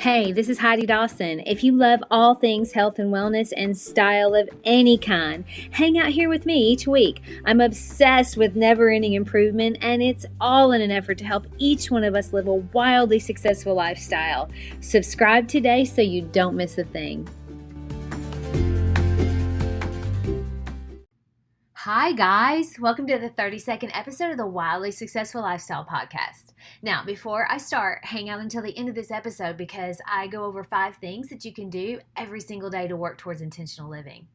Hey, this is Heidi Dawson. If you love all things health and wellness and style of any kind, hang out here with me each week. I'm obsessed with never-ending improvement, and it's all in an effort to help each one of us live a wildly successful lifestyle. Subscribe today so you don't miss a thing. Hi guys, welcome to the 32nd episode of the Wildly Successful Lifestyle Podcast. Now, before I start, hang out until the end of this episode because I go over 5 things that you can do every single day to work towards intentional living.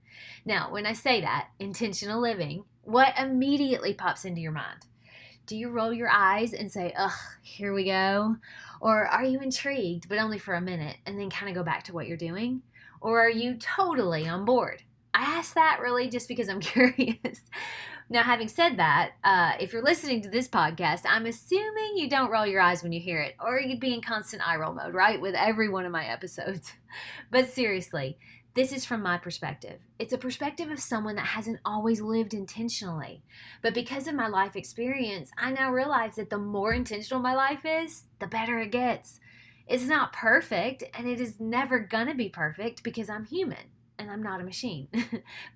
Now, when I say that, intentional living, what immediately pops into your mind? Do you roll your eyes and say, ugh, here we go? Or are you intrigued, but only for a minute, and then kind of go back to what you're doing? Or are you totally on board? I ask that really just because I'm curious. Now, having said that, if you're listening to this podcast, I'm assuming you don't roll your eyes when you hear it, or you'd be in constant eye roll mode, right, with every one of my episodes. But seriously, this is from my perspective. It's a perspective of someone that hasn't always lived intentionally. But because of my life experience, I now realize that the more intentional my life is, the better it gets. It's not perfect, and it is never gonna be perfect because I'm human. And I'm not a machine.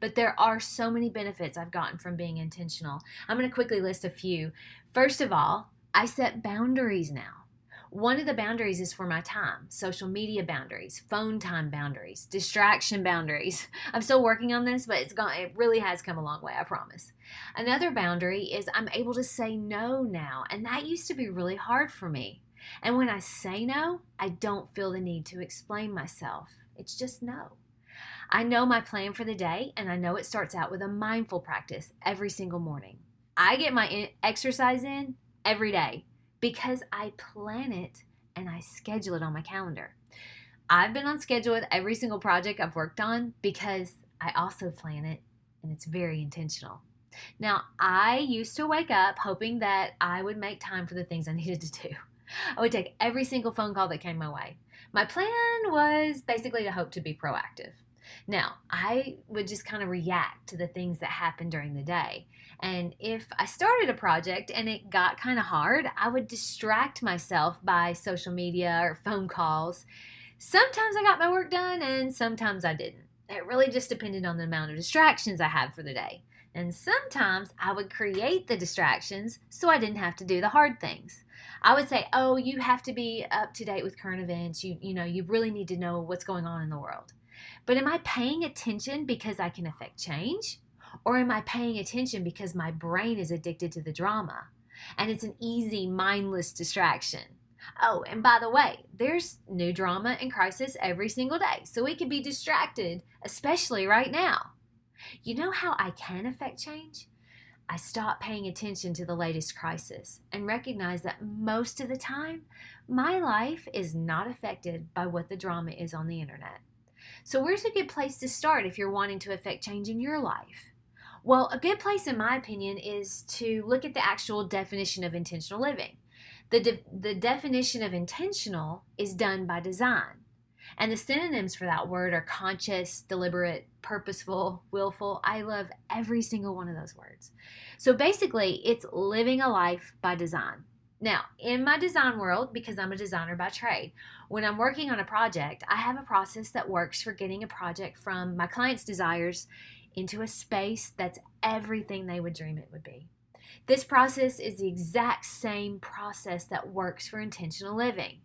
But there are so many benefits I've gotten from being intentional. I'm going to quickly list a few. First of all, I set boundaries now. One of the boundaries is for my time, social media boundaries, phone time boundaries, distraction boundaries. I'm still working on this, but it really has come a long way, I promise. Another boundary is I'm able to say no now, and that used to be really hard for me. And when I say no, I don't feel the need to explain myself. It's just no. I know my plan for the day, and I know it starts out with a mindful practice every single morning. I get my exercise in every day because I plan it and I schedule it on my calendar. I've been on schedule with every single project I've worked on because I also plan it, and it's very intentional. Now, I used to wake up hoping that I would make time for the things I needed to do. I would take every single phone call that came my way. My plan was basically to hope to be proactive. Now, I would just kind of react to the things that happened during the day. And if I started a project and it got kind of hard, I would distract myself by social media or phone calls. Sometimes I got my work done and sometimes I didn't. It really just depended on the amount of distractions I had for the day. And sometimes I would create the distractions so I didn't have to do the hard things. I would say, oh, you have to be up to date with current events. You really need to know what's going on in the world. But am I paying attention because I can affect change? Or am I paying attention because my brain is addicted to the drama? And it's an easy, mindless distraction. Oh, and by the way, there's new drama and crisis every single day. So we can be distracted, especially right now. You know how I can affect change? I stop paying attention to the latest crisis and recognize that most of the time, my life is not affected by what the drama is on the internet. So where's a good place to start if you're wanting to affect change in your life? Well, a good place, in my opinion, is to look at the actual definition of intentional living. The definition of intentional is done by design. And the synonyms for that word are conscious, deliberate, purposeful, willful. I love every single one of those words. So basically, it's living a life by design. Now, in my design world, because I'm a designer by trade, when I'm working on a project, I have a process that works for getting a project from my client's desires into a space that's everything they would dream it would be. This process is the exact same process that works for intentional living.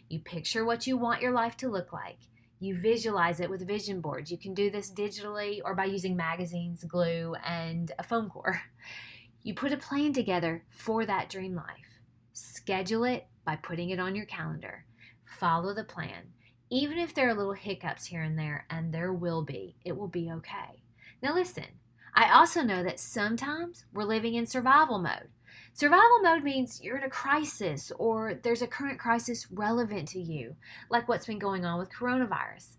You picture what you want your life to look like. You visualize it with vision boards. You can do this digitally or by using magazines, glue, and a foam core. You put a plan together for that dream life. Schedule it by putting it on your calendar. Follow the plan. Even if there are little hiccups here and there will be, it will be okay. Now listen, I also know that sometimes we're living in survival mode. Survival mode means you're in a crisis or there's a current crisis relevant to you, like what's been going on with coronavirus.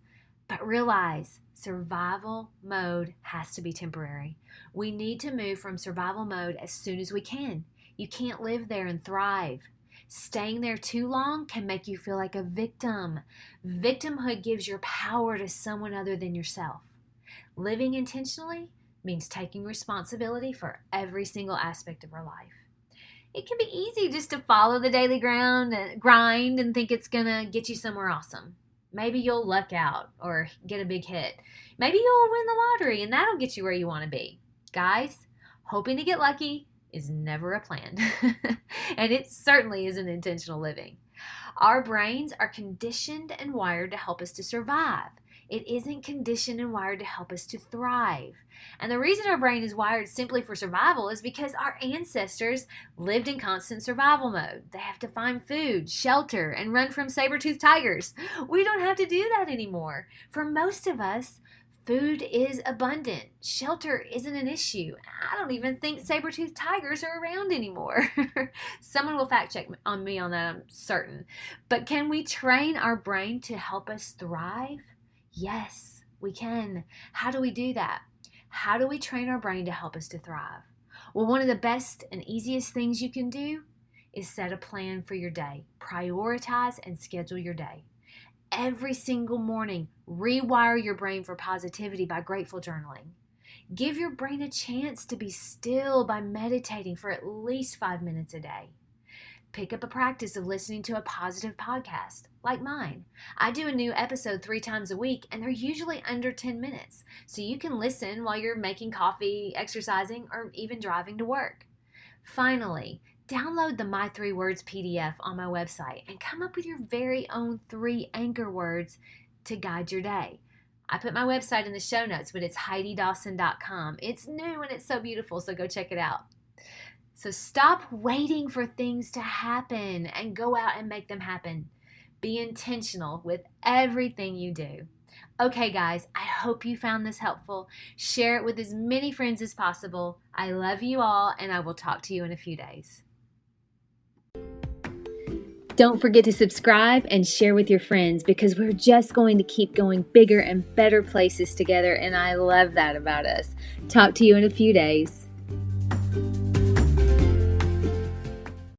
But realize survival mode has to be temporary. We need to move from survival mode as soon as we can. You can't live there and thrive. Staying there too long can make you feel like a victim. Victimhood gives your power to someone other than yourself. Living intentionally means taking responsibility for every single aspect of our life. It can be easy just to follow the daily grind and think it's going to get you somewhere awesome. Maybe you'll luck out or get a big hit. Maybe you'll win the lottery and that'll get you where you want to be. Guys, hoping to get lucky is never a plan. And it certainly isn't intentional living. Our brains are conditioned and wired to help us to survive. It isn't conditioned and wired to help us to thrive. And the reason our brain is wired simply for survival is because our ancestors lived in constant survival mode. They have to find food, shelter, and run from saber-toothed tigers. We don't have to do that anymore. For most of us, food is abundant. Shelter isn't an issue. I don't even think saber-toothed tigers are around anymore. Someone will fact check on me on that, I'm certain. But can we train our brain to help us thrive? Yes, we can. How do we do that? How do we train our brain to help us to thrive? Well, one of the best and easiest things you can do is set a plan for your day. Prioritize and schedule your day. Every single morning, rewire your brain for positivity by grateful journaling. Give your brain a chance to be still by meditating for at least 5 minutes a day. Pick up a practice of listening to a positive podcast, like mine. I do a new episode 3 times a week, and they're usually under 10 minutes, so you can listen while you're making coffee, exercising, or even driving to work. Finally, download the My 3 Words PDF on my website and come up with your very own 3 anchor words to guide your day. I put my website in the show notes, but it's HeidiDawson.com. It's new and it's so beautiful, so go check it out. So stop waiting for things to happen and go out and make them happen. Be intentional with everything you do. Okay, guys, I hope you found this helpful. Share it with as many friends as possible. I love you all, and I will talk to you in a few days. Don't forget to subscribe and share with your friends, because we're just going to keep going bigger and better places together, and I love that about us. Talk to you in a few days.